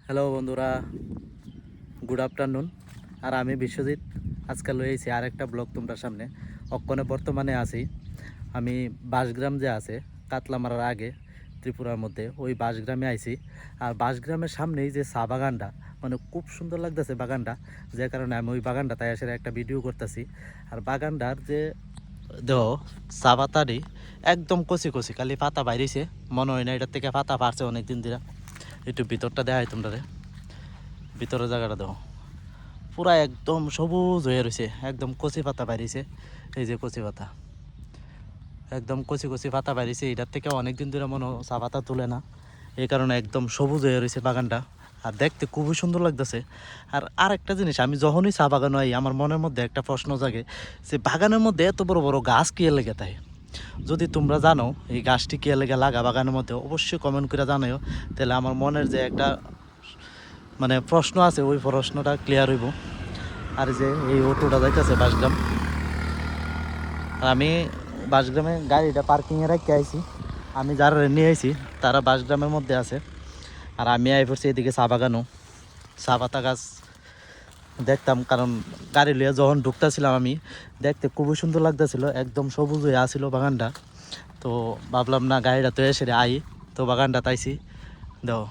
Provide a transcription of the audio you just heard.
Hello বন্ধুরা, good afternoon. আর আমি বিশ্বজিৎ আজকাল রয়েছি আর একটা ব্লগ তোমরা সামনে। অক্ষণে বর্তমানে আছি আমি বাঁশগ্রাম যে আছে কাতলামারার আগে ত্রিপুরার মধ্যে, ওই বাঁশগ্রামে আইছি। আর বাঁশগ্রামের সামনেই যে চা বাগানটা, মানে খুব সুন্দর লাগতেছে বাগানটা, যে কারণে আমি ওই বাগানটা তাই আসলে একটা ভিডিও করতেছি। আর বাগানটার যে দেহ চা পাতারই একদম কচি কচি, খালি পাতা বাইরেছে, মনে হয় না এটার থেকে পাতা পারছে অনেক দিন ধরে। একটু ভিতরটা দেখাই তোমরা, ভিতরের জায়গাটা দেখো, পুরা একদম সবুজ হয়ে রয়েছে, একদম কচি পাতা বাড়িছে। এই যে কচি পাতা, একদম কচি কচি পাতা বাড়িছে, এটার থেকে অনেকদিন ধরে মনে হয় চা পাতা তুলে না, এই কারণে একদম সবুজ হয়ে রয়েছে বাগানটা। আর দেখতে খুবই সুন্দর লাগতেছে। আর আরেকটা জিনিস, আমি যখনই চা বাগানে আই আমার মনের মধ্যে একটা প্রশ্ন জাগে যে বাগানের মধ্যে এত বড় বড় গাছ কি লেগে তাই। যদি তোমরা জানো এই গাছটি কি লেগে লাগা বাগানের মধ্যে, অবশ্যই কমেন্ট করে জানাও, তাহলে আমার মনের যে একটা মানে প্রশ্ন আছে ওই প্রশ্নটা ক্লিয়ার হইব। আর যে এই অটোটা যাইতেছে বাঁশগ্রাম, আর আমি বাঁশগ্রামে গাড়িটা পার্কিংয়ে রেখে আইছি। আমি যারা নিয়ে আইছি তারা বাঁশগ্রামের মধ্যে আছে, আর আমি আই পড়ছি এদিকে চা বাগানও। চা পাতা গাছ দেখতাম, কারণ গাড়ি লিয়ে যখন ঢুকতেছিলাম আমি দেখতে খুবই সুন্দর লাগতেছিল, একদম সবুজ হয়ে আসছিল বাগানটা। তো ভাবলাম না গাড়িটা তো এসে আই, তো বাগানটা তাইছি। দেখো